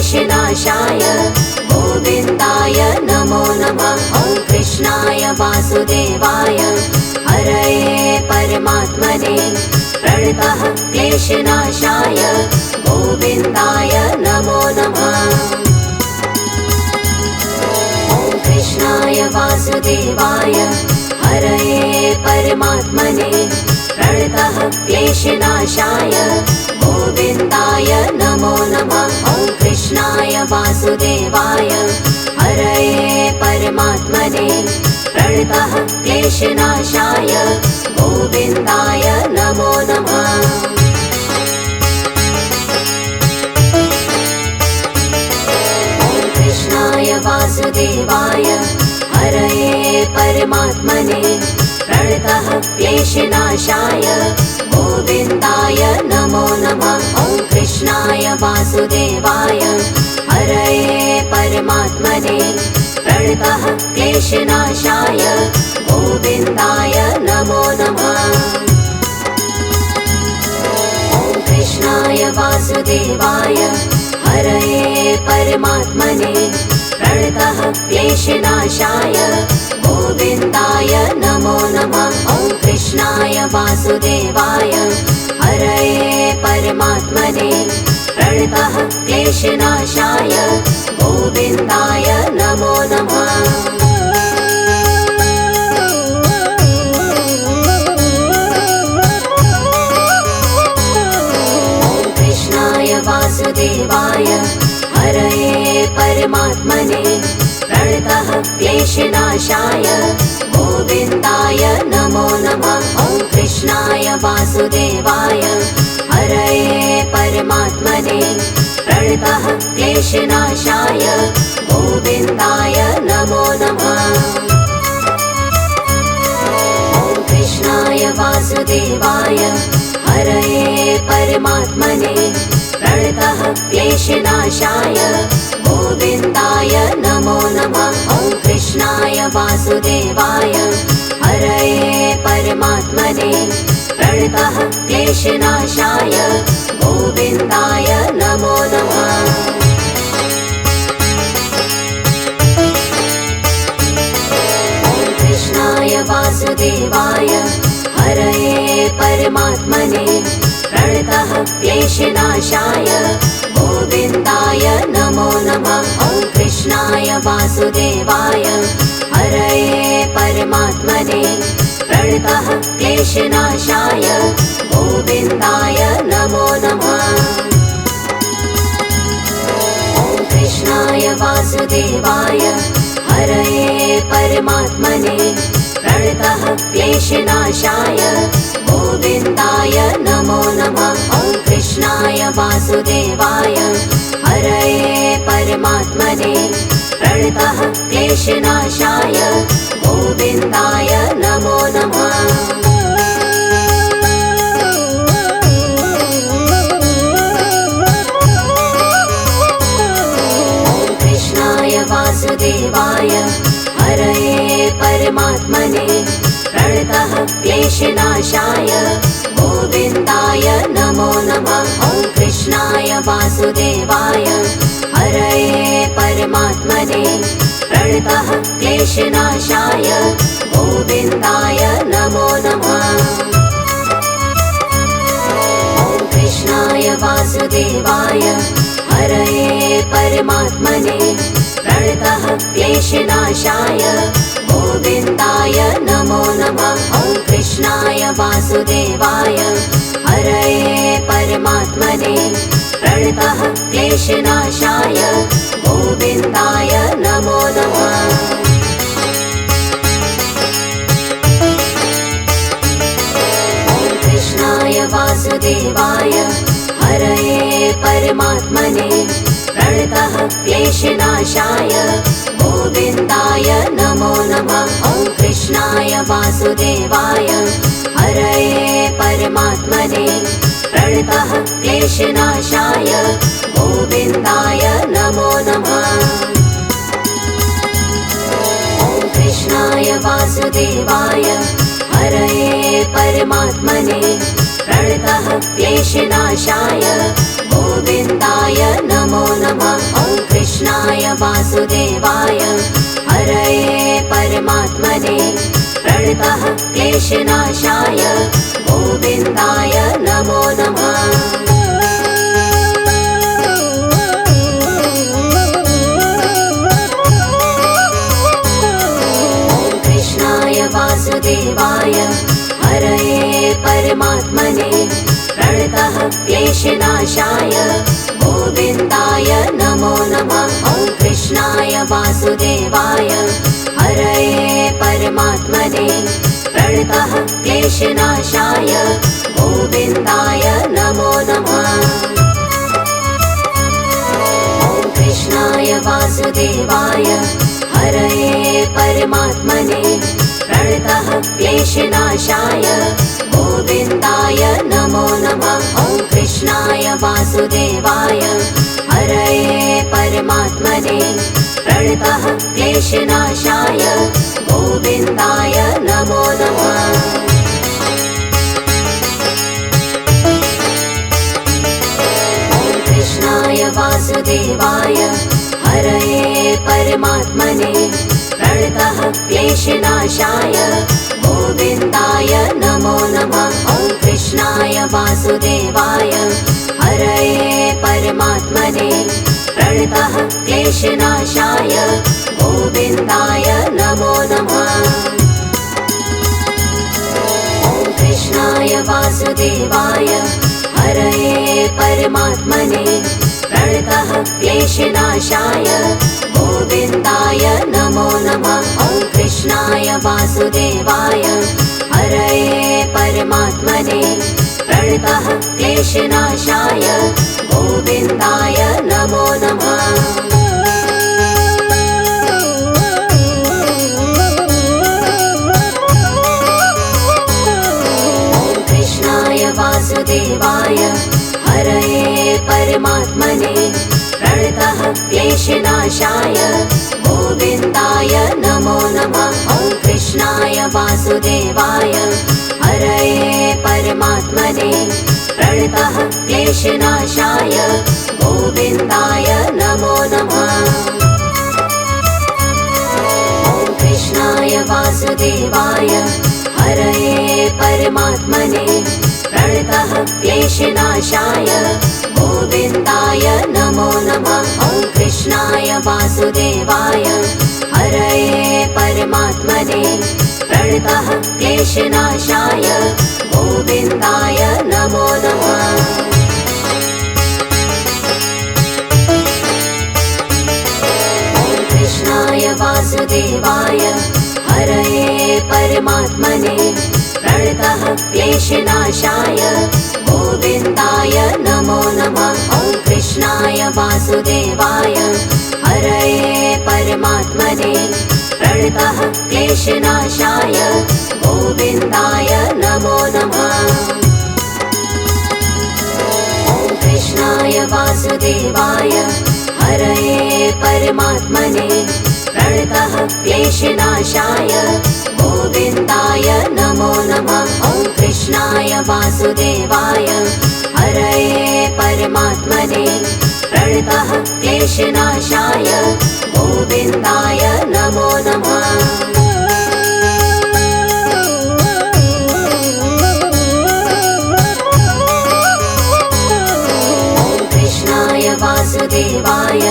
क्लेशनाशाय गोविन्दाय नमो नमः। ॐ कृष्णाय वासुदेवाय हरये परमात्मने प्रणतः क्लेशनाशाय गोविन्दाय नमो नमः। ॐ कृष्णाय वासुदेवाय हरये परमात्मने प्रणतः क्लेशनाशाय गोविन्दाय नमो नमः। ॐ कृष्णाय वासुदेवाय हरये परमात्मने प्रणतः क्लेशनाशाय गोविन्दाय नमो नमः। ॐ कृष्णाय वासुदेवाय हरये परमात्मने प्रणतः क्लेशनाशाय गोविन्दाय नमो नमः। ॐ कृष्णाय वासुदेवाय हरये परमात्मने प्रणतः क्लेशनाशाय गोविन्दाय नमो नमः। ॐ कृष्णाय वासुदेवाय हरये परमात्मने प्रणतः क्लेशनाशाय गोविन्दाय नमो नमः। ॐ कृष्णाय वासुदेवाय हरये परमात्मने प्रणतः क्लेशनाशाय गोविन्दाय नमो नमः। ॐ कृष्णाय वासुदेवाय हरये परमात्मने प्रणतः क्लेशनाशाय गोविन्दाय नमो नमः। ॐ कृष्णाय वासुदेवाय हरये परमात्मने प्रणतः क्लेशनाशाय गोविन्दाय नमो नमः। ॐ कृष्णाय वासुदेवाय हरये परमात्मने प्रणतः क्लेशनाशाय गोविन्दाय नमो नमः। ॐ कृष्णाय वासुदेवाय हरये परमात्मने प्रणतः क्लेशनाशाय गोविन्दाय नमो नमः। ॐ कृष्णाय वासुदेवाय हरये परमात्मने प्रणतः क्लेशनाशाय गोविन्दाय नमो नमः। ॐ कृष्णाय वासुदेवाय हरये परमात्मने प्रणतः क्लेशनाशाय गोविन्दाय नमो नमः। ॐ कृष्णाय वासुदेवाय हरये परमात्मने प्रणतः क्लेशनाशाय गोविन्दाय नमो नमः। ॐ कृष्णाय वासुदेवाय हरये परमात्मने प्रणतः क्लेशनाशाय गोविन्दाय नमो नमः। ॐ कृष्णाय वासुदेवाय हरये परमात्मने प्रणतः क्लेशनाशाय गोविन्दाय नमो नमः। ॐ कृष्णाय वासुदेवाय हरये परमात्मने प्रणतः क्लेशनाशाय गोविन्दाय नमो नमः। ॐ कृष्णाय वासुदेवाय हरये परमात्मने प्रणतः क्लेशनाशाय गोविन्दाय नमो नमः। ॐ कृष्णाय वासुदेवाय हरये परमात्मने प्रणतः क्लेशनाशाय गोविन्दाय नमो नमः। ॐ कृष्णाय वासुदेवाय हरये परमात्मने प्रणतः क्लेशनाशाय गोविन्दाय नमो नमः। ॐ कृष्णाय वासुदेवाय हरये परमात्मने प्रणतः क्लेशनाशाय गोविन्दाय नमो नमः। ॐ कृष्णाय वासुदेवाय हरये परमात्मने प्रणतः क्लेशनाशाय गोविन्दाय नमो नमः। वासुदेवाय हरये परमात्मने प्रणतः क्लेशनाशाय गोविन्दाय नमो नमः। वासुदेवाय हरये परमात्मने प्रणतः क्लेशनाशाय गोविन्दाय नमो नमः। ॐ कृष्णाय वासुदेवाय हरये परमात्मने प्रणतः क्लेशनाशाय गोविन्दाय नमो नमः। ॐ कृष्णाय वासुदेवाय हरये परमात्मने प्रणतः क्लेशनाशाय गोविन्दाय नमो नमः। ॐ कृष्णाय वासुदेवाय हरये परमात्मने प्रणतः क्लेशनाशाय गोविन्दाय नमो नमः। ॐ कृष्णाय वासुदेवाय हरये परमात्मने प्रणतः क्लेशनाशाय गोविन्दाय नमो नमः। ॐ कृष्णाय वासुदेवाय हरये परमात्मने प्रणतः क्लेशनाशाय गोविन्दाय नमो नमः। ॐ कृष्णाय वासुदेवाय हरये परमात्मने प्रणतः क्लेशनाशाय गोविन्दाय नमो नमः। ॐ कृष्णाय वासुदेवाय हरये परमात्मने प्रणतः क्लेशनाशाय गोविन्दाय नमो नमः। ॐ कृष्णाय वासुदेवाय हरये परमात्मने प्रणतः क्लेशनाशाय गोविन्दाय नमो नमः। ॐ कृष्णाय वासुदेवाय हरये परमात्मने प्रणतः क्लेशनाशाय गोविन्दाय नमो नमः। ॐ कृष्णाय वासुदेवाय हरये परमात्मने प्रणतः क्लेशनाशाय गोविन्दाय नमो नमः। ॐ कृष्णाय वासुदेवाय हरये परमात्मने प्रणतः क्लेशनाशाय गोविन्दाय नमो नमः। ॐ कृष्णाय वासुदेवाय हरये परमात्मने प्रणतः क्लेशनाशाय गोविन्दाय नमो नमः। ॐ कृष्णाय वासुदेवाय हरये परमात्मने प्रणतः क्लेशनाशाय गोविन्दाय नमो नमः। ॐ कृष्णाय वासुदेवाय हरये परमात्मने प्रणतः क्लेशनाशाय गोविन्दाय नमो नमः। ॐ कृष्णाय वासुदेवाय हरये परमात्मने प्रणतः क्लेशनाशाय गोविन्दाय नमो नमः। ॐ कृष्णाय वासुदेवाय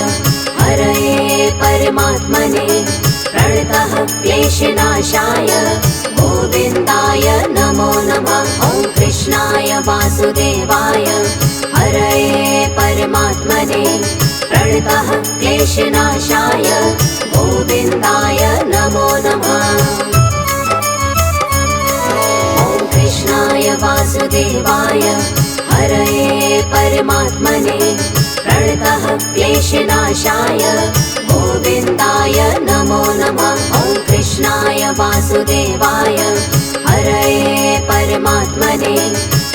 हरये परमात्मने प्रणतः क्लेशनाशाय गोविन्दाय नमो नमः। ॐ कृष्णाय वासुदेवाय हरये परमात्मने प्रणतः क्लेशनाशाय गोविन्दाय नमो नमः। ॐ कृष्णाय वासुदेवाय हरये परमात्मने प्रणतः क्लेशनाशाय गोविन्दाय नमो नमः। ॐ कृष्णाय वासुदेवाय हरये परमात्मने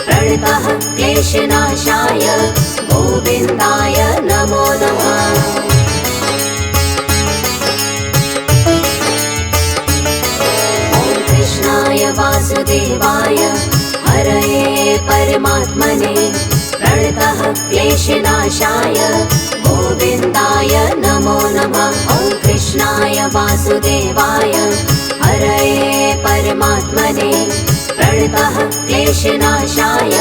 प्रणतः क्लेशनाशाय गोविन्दाय नमो नमः। ॐ कृष्णाय वासुदेवाय हरये परमात्मने प्रणतः क्लेशनाशाय गोविन्दाय नमो नमः। ॐ वासुदेवाय हरये परमात्मने प्रणतः क्लेशनाशाय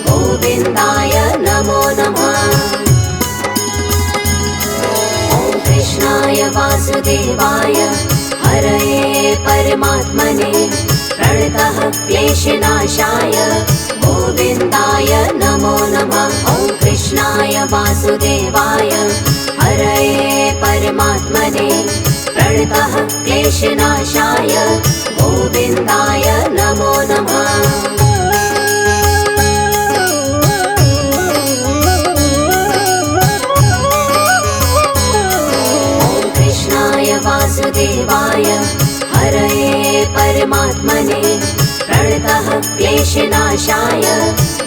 गोविन्दाय नमो नमः। ॐ कृष्णाय वासुदेवाय हरये परमात्मने प्रणतः क्लेशनाशाय गोविन्दाय नमो नमः। ॐ कृष्णाय वासुदेवाय हरये परमात्मने प्रणतः क्लेशनाशाय गोविन्दाय नमो नमः। ॐ कृष्णाय वासुदेवाय हरये परमात्मने प्रणतः क्लेशनाशाय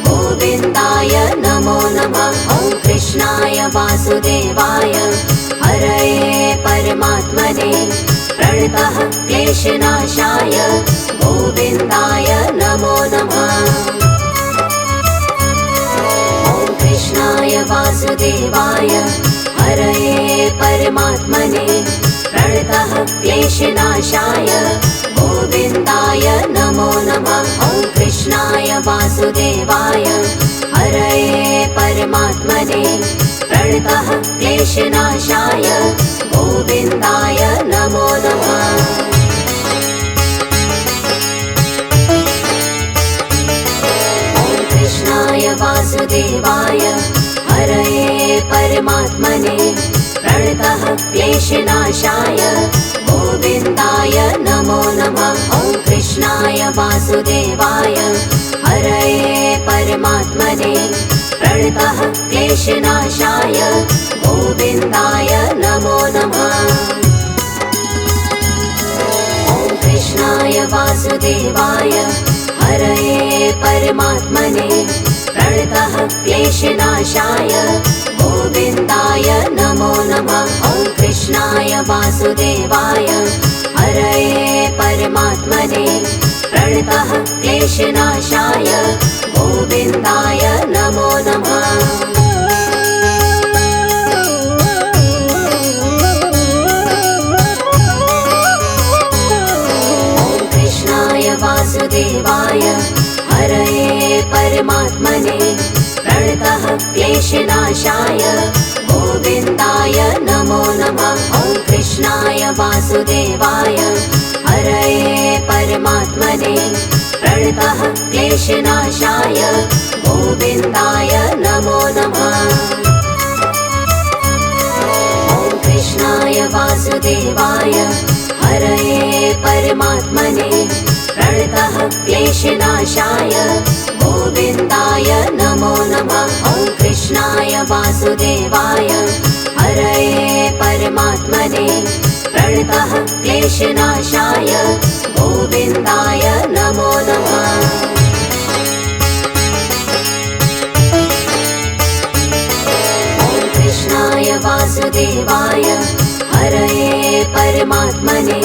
गोविन्दाय नमो नमः। ॐ कृष्णाय वासुदेवाय हरये परमात्मने प्रणतः क्लेशनाशाय गोविन्दाय नमो नमः। ॐ कृष्णाय वासुदेवाय हरये परमात्मने प्रणतः क्लेशनाशाय गोविन्दाय नमो नमः। ॐ कृष्णाय वासुदेवाय हरये परमात्मने प्रणतः क्लेशनाशाय गोविन्दाय नमो नमः। ॐ कृष्णाय वासुदेवाय हरये परमात्मने प्रणतः क्लेशनाशाय गोविन्दाय नमो नमः। ॐ कृष्णाय वासुदेवाय हरये परमात्मने प्रणतः क्लेशनाशाय गोविन्दाय नमो नमः। ॐ कृष्णाय वासुदेवाय हरये परमात्मने प्रणतः क्लेशनाशाय गोविन्दाय नमो नमः। ॐ कृष्णाय वासुदेवाय हरये परमात्मने प्रणतः क्लेशनाशाय गोविन्दाय नमो नमः। ॐ कृष्णाय वासुदेवाय हरये परमात्मने प्रणतः क्लेशनाशाय गोविन्दाय नमो नमः। ॐ कृष्णाय वासुदेवाय हरये परमात्मने प्रणतः क्लेशनाशाय गोविन्दाय नमो नमः। ॐ कृष्णाय वासुदेवाय हरये परमात्मने प्रणतः क्लेशनाशाय गोविन्दाय नमो नमः। ॐ कृष्णाय वासुदेवाय हरये परमात्मने प्रणतः क्लेशनाशाय गोविन्दाय नमो नमः। ॐ कृष्णाय वासुदेवाय हरये परमात्मने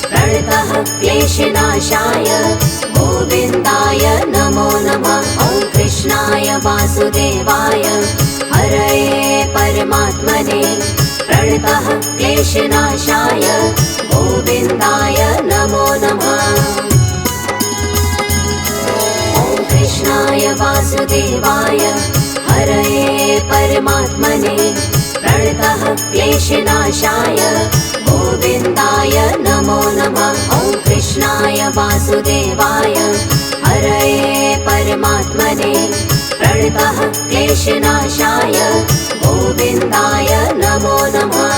प्रणतः क्लेशनाशाय गोविन्दाय नमो नमः। ॐ कृष्णाय वासुदेवाय हरये परमात्मने प्रणतः क्लेशनाशाय गोविन्दाय नमो नमः। ॐ कृष्णाय वासुदेवाय हरये परमात्मने प्रणतः क्लेशनाशाय गोविन्दाय नमो नमः। ॐ कृष्णाय वासुदेवाय हरये परमात्मने प्रणतः क्लेशनाशाय गोविन्दाय नमो नमः।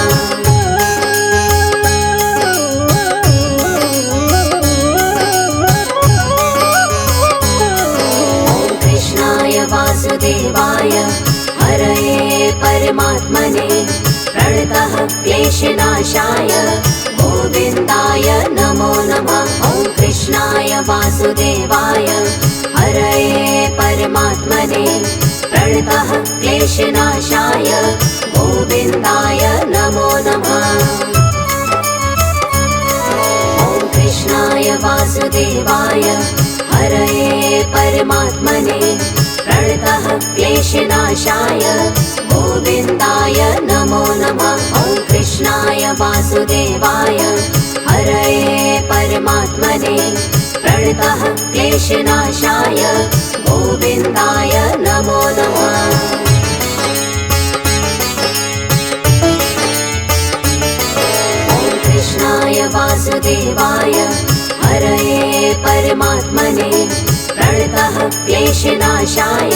ॐ कृष्णाय वासुदेवाय हरये परमात्मने प्रणतः क्लेशनाशाय गोविन्दाय नमो नमः। ॐ कृष्णाय वासुदेवाय हरये परमात्मने प्रणतः क्लेशनाशाय गोविन्दाय नमो नमः। ॐ कृष्णाय वासुदेवाय हरये परमात्मने प्रणतः क्लेशनाशाय गोविन्दाय नमो नमः। ॐ कृष्णाय वासुदेवाय हरये परमात्मने प्रणतः क्लेशनाशाय गोविन्दाय नमो नमः। कृष्णाय वासुदेवाय हरये परमात्मने प्रणतः क्लेशनाशाय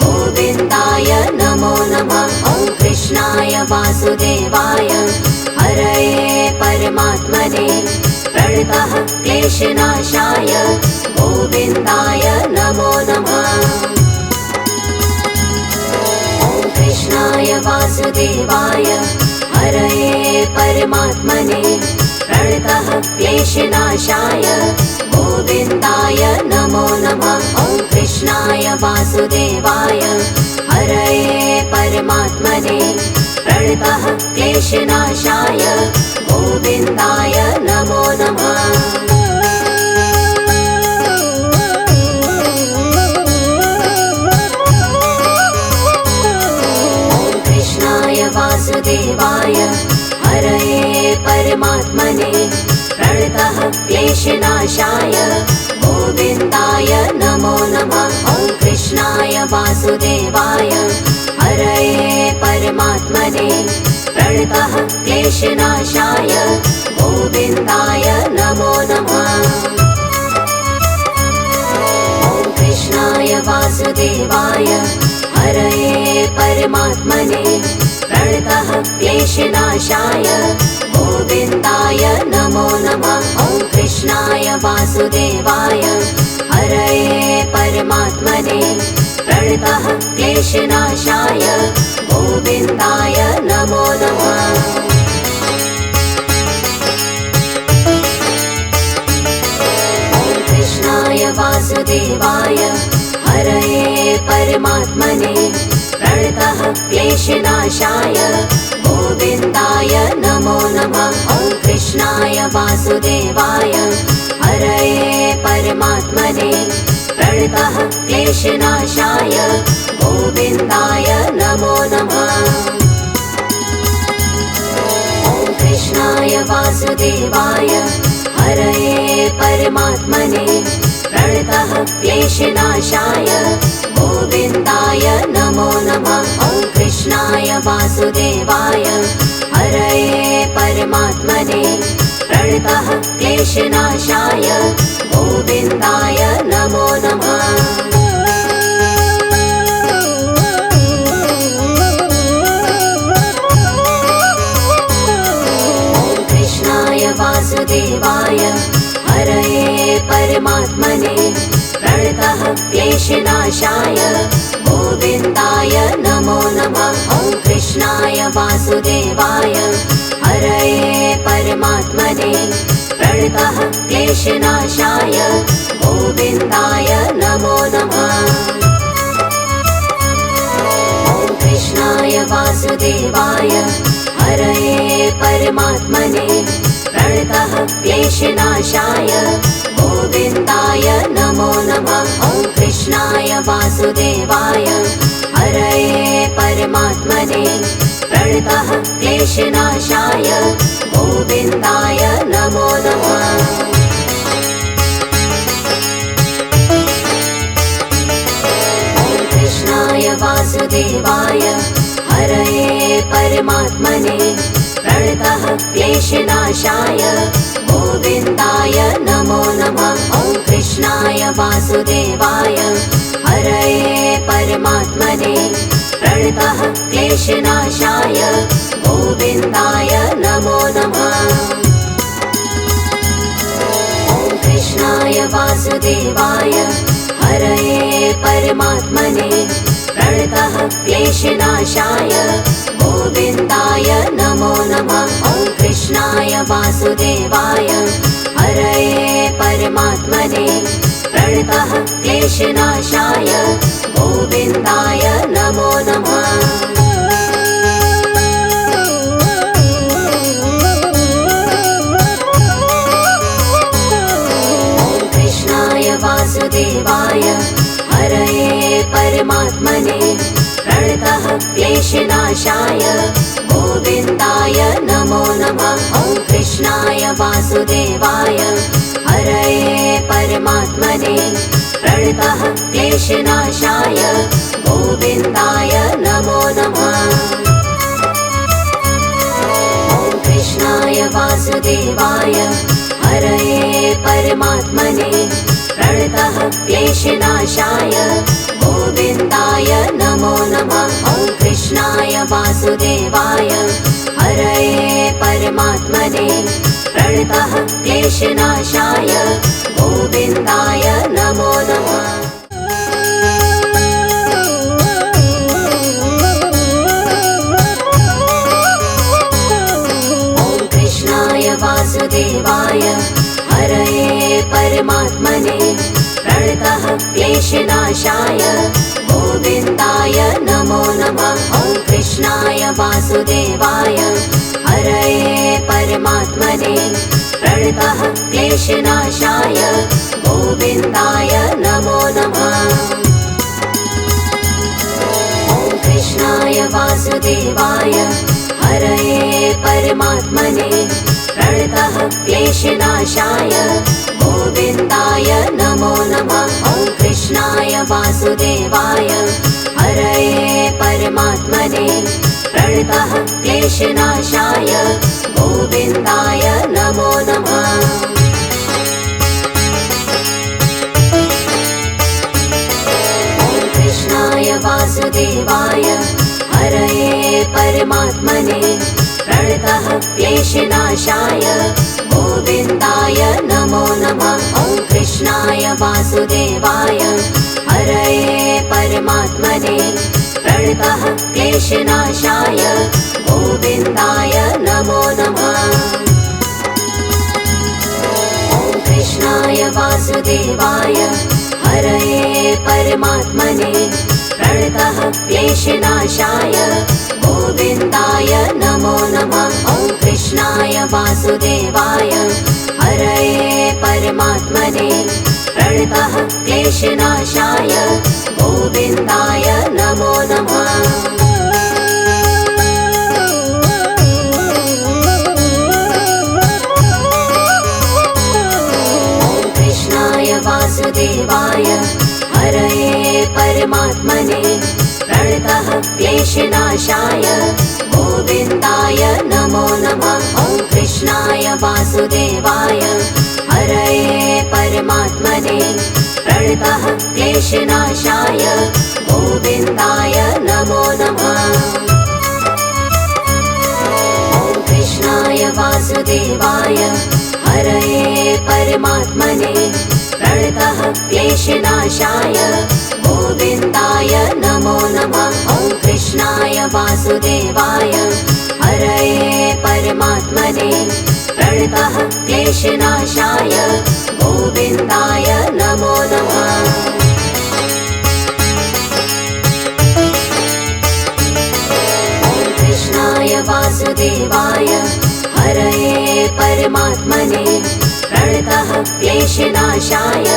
गोविन्दाय नमो नमः। ॐ कृष्णाय वासुदेवाय हरये परमात्मने प्रणतः क्लेशनाशाय गोविन्दाय नमो नमः। ॐ कृष्णाय वासुदेवाय हरये परमात्मने प्रणतः क्लेशनाशाय गोविन्दाय नमो नमः। ॐ कृष्णाय वासुदेवाय हरये परमात्मने प्रणतः क्लेशनाशाय गोविन्दाय नमो नमः। वासुदेवाय हरये परमात्मने प्रणतः क्लेशनाशाय गोविन्दाय नमो नमः। ॐ कृष्णाय वासुदेवाय हरये परमात्मने प्रणतः क्लेशनाशाय गोविन्दाय नमो नमः। ॐ कृष्णाय वासुदेवाय हरये परमात्मने प्रणतः क्लेशनाशाय गोविन्दाय नमो नमः। ॐ कृष्णाय वासुदेवाय हरये परमात्मने प्रणतः क्लेशनाशाय गोविन्दाय नमो नमः। ॐ कृष्णाय वासुदेवाय हरये परमात्मने प्रणतः क्लेशनाशाय गोविन्दाय नमो नमः। ॐ कृष्णाय वासुदेवाय हरये परमात्मने प्रणतः क्लेशनाशाय गोविन्दाय नमो नमः। ॐ कृष्णाय वासुदेवाय हरये परमात्मने प्रणतः क्लेशनाशाय गोविन्दाय नमो नमः। ॐ कृष्णाय वासुदेवाय हरये परमात्मने प्रणतः क्लेशनाशाय गोविन्दाय नमो नमः। ॐ कृष्णाय वासुदेवाय हरये परमात्मने प्रणतः क्लेशनाशाय गोविन्दाय नमो नमः। ॐ कृष्णाय वासुदेवाय हरये परमात्मने प्रणतः क्लेशनाशाय गोविन्दाय नमो नमः। ॐ कृष्णाय वासुदेवाय हरये परमात्मने प्रणतः क्लेशनाशाय गोविन्दाय नमो नमः। ॐ कृष्णाय वासुदेवाय हरये परमात्मने प्रणतः क्लेशनाशाय गोविन्दाय नमो नमः। ॐ कृष्णाय वासुदेवाय हरये परमात्मने प्रणतः क्लेशनाशाय गोविन्दाय नमो नमः। ॐ कृष्णाय वासुदेवाय हरये परमात्मने प्रणतः क्लेशनाशाय गोविन्दाय नमो नमः। ॐ कृष्णाय वासुदेवाय हरये परमात्मने प्रणतः क्लेशनाशाय गोविन्दाय नमो नमः। ॐ कृष्णाय वासुदेवाय हरये परमात्मने प्रणतः क्लेशनाशाय गोविन्दाय नमो नमः। ॐ कृष्णाय वासुदेवाय हरये परमात्मने प्रणतः क्लेशनाशाय गोविन्दाय नमो नमः। कृष्णाय वासुदेवाय हरये परमात्मने प्रणतः क्लेशनाशाय गोविन्दाय नमो नमः। ॐ कृष्णाय वासुदेवाय हरये परमात्मने प्रणतः क्लेशनाशाय गोविन्दाय नमो नमः। ॐ कृष्णाय वासुदेवाय हरये परमात्मने प्रणतः क्लेशनाशाय गोविन्दाय नमो नमः। ॐ कृष्णाय वासुदेवाय हरये परमात्मने प्रणतः क्लेशनाशाय गोविन्दाय नमो नमः। ॐ कृष्णाय वासुदेवाय हरये परमात्मने प्रणतः क्लेशनाशाय गोविन्दाय नमो नमः। ॐ कृष्णाय वासुदेवाय हरये परमात्मने प्रणतः क्लेशनाशाय गोविन्दाय नमो नमः। ॐ कृष्णाय वासुदेवाय हरये परमात्मने प्रणतः क्लेशनाशाय गोविन्दाय नमो नमः। ॐ कृष्णाय वासुदेवाय हरये परमात्मने प्रणतः क्लेशनाशाय गोविन्दाय नमो नमः। ॐ कृष्णाय वासुदेवाय हरये परमात्मने प्रणतः क्लेशनाशाय गोविन्दाय नमो नमः। ॐ कृष्णाय वासुदेवाय हरये परमात्मने प्रणतः क्लेशनाशाय गोविन्दाय नमो नमः। ॐ कृष्णाय वासुदेवाय हरये परमात्मने प्रणतः क्लेशनाशाय गोविन्दाय नमो नमः। ॐ कृष्णाय वासुदेवाय हरये परमात्मने प्रणतः क्लेशनाशाय गोविन्दाय नमो नमः। ॐ कृष्णाय वासुदेवाय हरये परमात्मने प्रणतः क्लेशनाशाय गोविन्दाय नमो नमः। ॐ कृष्णाय वासुदेवाय हरये परमात्मने प्रणतः क्लेशनाशाय गोविन्दाय नमो नमः। ॐ कृष्णाय वासुदेवाय हरये परमात्मने प्रणतः क्लेशनाशाय गोविन्दाय नमो नमः। ॐ कृष्णाय वासुदेवाय हरये परमात्मने प्रणतः क्लेशनाशाय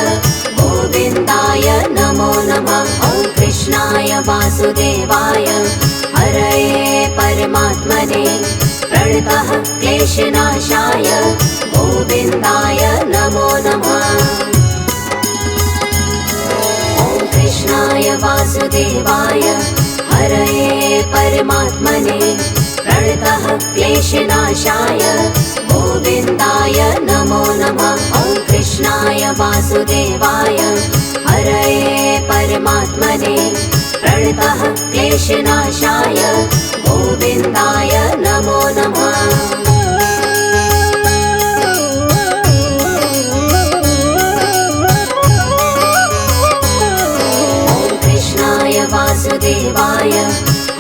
गोविन्दाय नमो नमः। ॐ कृष्णाय वासुदेवाय हरये परमात्मने प्रणतः क्लेशनाशाय गोविन्दाय नमो नमः। ॐ कृष्णाय वासुदेवाय हरये परमात्मने प्रणतः क्लेशनाशाय गोविन्दाय नमो नमः। ॐ कृष्णाय वासुदेवाय हरये परमात्मने प्रणतः क्लेशनाशाय गोविन्दाय नमो नमः। ॐ कृष्णाय वासुदेवाय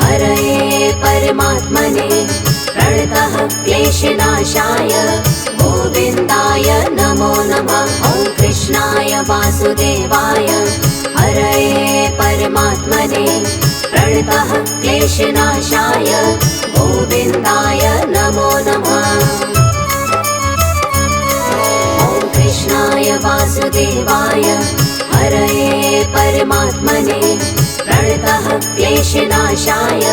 हरये परमात्मने प्रणतः क्लेशनाशाय गोविन्दाय नमो नमः। ॐ कृष्णाय वासुदेवाय हरये परमात्मने प्रणतः क्लेशनाशाय गोविन्दाय नमो नमः। ॐ कृष्णाय वासुदेवाय हरये परमात्मने प्रणतः क्लेशनाशाय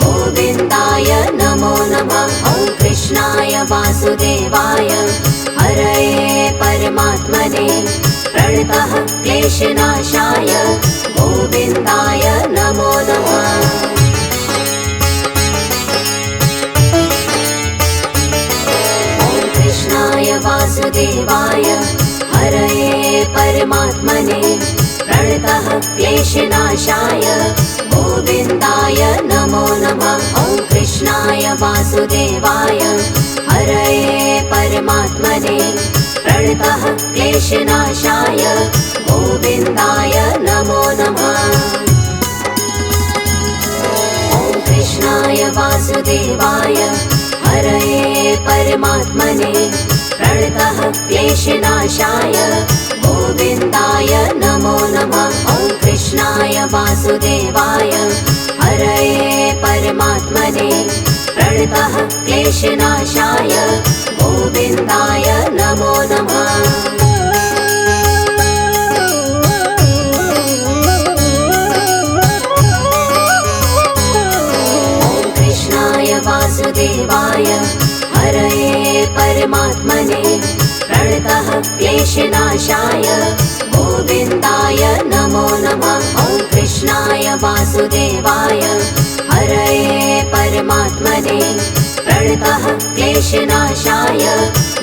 गोविन्दाय नमो नमः। ॐ कृष्णाय वासुदेवाय क्लेशनाशाय गोविन्दाय नमो नमः। कृष्णाय वासुदेवाय हरये परमात्मने प्रणतः क्लेशनाशाय गोविन्दाय नमो नमः। ॐ कृष्णाय वासुदेवाय हरये परमात्मने प्रणतः क्लेशनाशाय गोविन्दाय नमो नमः। ॐ कृष्णाय वासुदेवाय हरये परमात्मने प्रणतः क्लेशनाशाय गोविन्दाय नमो नमः। ॐ कृष्णाय वासुदेवाय हरये परमात्मने प्रणतः क्लेशनाशाय गोविन्दाय नमो नमः। वासुदेवाय हरये परमात्मने प्रणतः क्लेशनाशाय गोविन्दाय नमो नमः। ॐ कृष्णाय वासुदेवाय हरये परमात्मने प्रणतः क्लेशनाशाय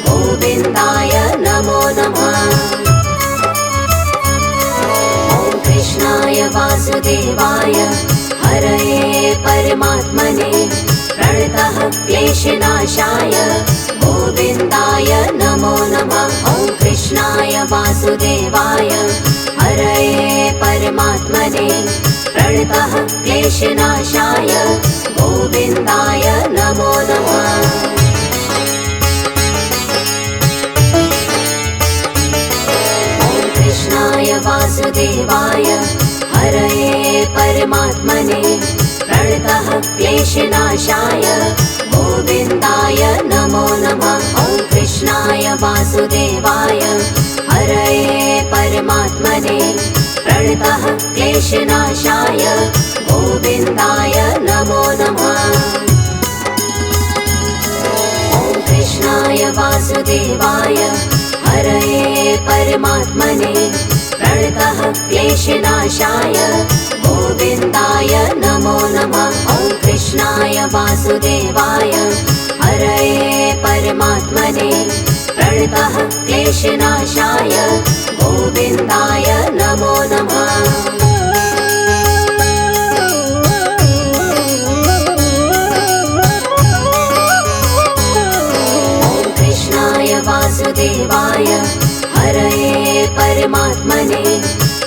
गोविन्दाय नमो नमः। ॐ कृष्णाय वासुदेवाय हरये परमात्मने प्रणतः क्लेशनाशाय गोविन्दाय नमो नमः। ॐ कृष्णाय वासुदेवाय हरये परमात्मने प्रणतः क्लेशनाशाय गोविन्दाय नमो नमः। ॐ कृष्णाय वासुदेवाय हरये परमात्मने प्रणतः क्लेशनाशाय गोविन्दाय नमो नमः। ॐ कृष्णाय वासुदेवाय हरये परमात्मने प्रणतः क्लेशनाशाय गोविन्दाय नमो नमः। ॐ कृष्णाय वासुदेवाय हरये परमात्मने प्रणतः क्लेशनाशाय गोविन्दाय नमो नमः। ॐ कृष्णाय वासुदेवाय हरये परमात्मने प्रणतः क्लेशनाशाय गोविन्दाय नमो नमः। ॐ कृष्णाय वासुदेवाय हरये परमात्मने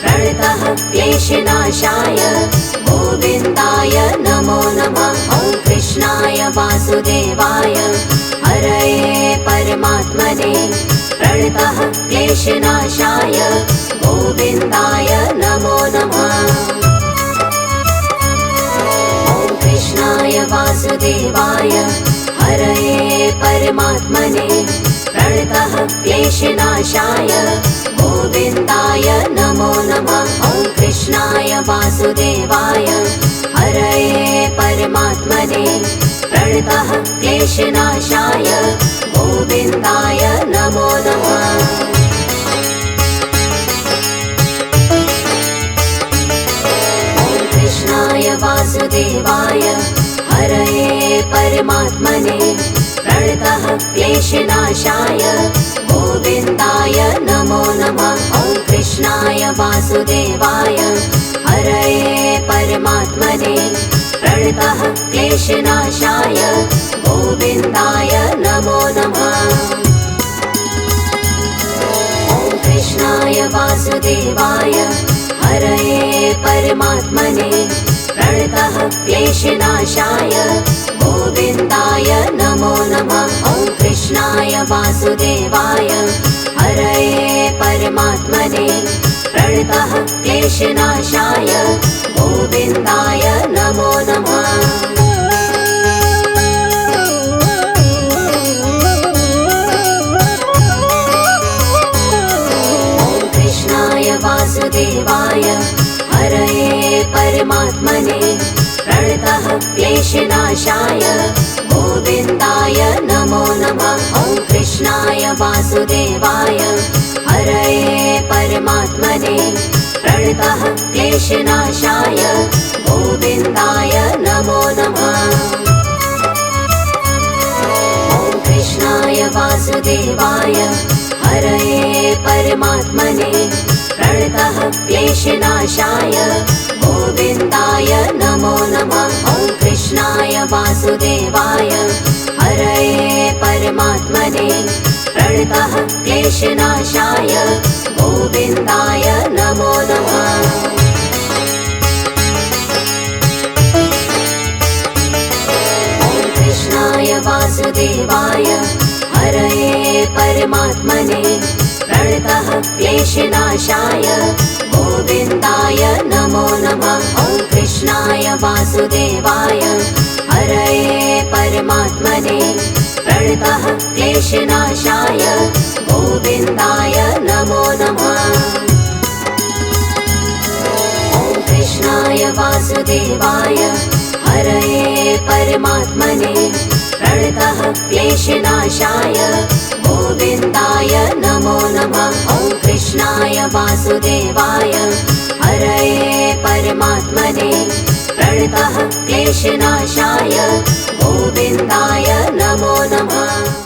प्रणतः क्लेशनाशाय गोविन्दाय नमो नमः। ॐ कृष्णाय वासुदेवाय हरये परमात्मने प्रणतः क्लेशनाशाय गोविन्दाय नमो नमः। ॐ कृष्णाय वासुदेवाय हरये परमात्मने प्रणतः क्लेशनाशाय गोविन्दाय नमो नमः। ॐ कृष्णाय वासुदेवाय हरये परमात्मने प्रणतः क्लेशनाशाय गोविन्दाय नमो नमः। ॐ कृष्णाय वासुदेवाय हरये परमात्मने प्रणतः क्लेशनाशाय गोविन्दाय नमो नमः। ॐ कृष्णाय वासुदेवाय हरये परमात्मने प्रणतः क्लेशनाशाय गोविन्दाय नमो नमः। ॐ कृष्णाय वासुदेवाय हरये परमात्मने प्रणतः क्लेशनाशाय गोविन्दाय नमो नमः। ॐ कृष्णाय वासुदेवाय हरये परमात्मने प्रणतः क्लेशनाशाय गोविन्दाय नमो नमः। ॐ कृष्णाय वासुदेवाय हरये परमात्मने प्रणतः क्लेशनाशाय गोविन्दाय नमो नमः। ॐ कृष्णाय वासुदेवाय हरये परमात्मने प्रणतः क्लेशनाशाय गोविन्दाय नमो नमः। ॐ कृष्णाय वासुदेवाय हरये परमात्मने प्रणतः क्लेशनाशाय गोविन्दाय नमो नमः। ॐ कृष्णाय वासुदेवाय हरये परमात्मने प्रणतः क्लेशनाशाय गोविन्दाय नमो नमः। ॐ कृष्णाय वासुदेवाय हरये परमात्मने प्रणतः क्लेशनाशाय गोविन्दाय नमो नमः। ॐ कृष्णाय वासुदेवाय हरये परमात्मने प्रणतः क्लेशनाशाय गोविन्दाय नमो नमः। ॐ कृष्णाय वासुदेवाय हरये परमात्मने प्रणतः क्लेशनाशाय गोविन्दाय नमो नमः। ॐ कृष्णाय वासुदेवाय हरये परमात्मने प्रणतः क्लेशनाशाय गोविन्दाय नमो नमः।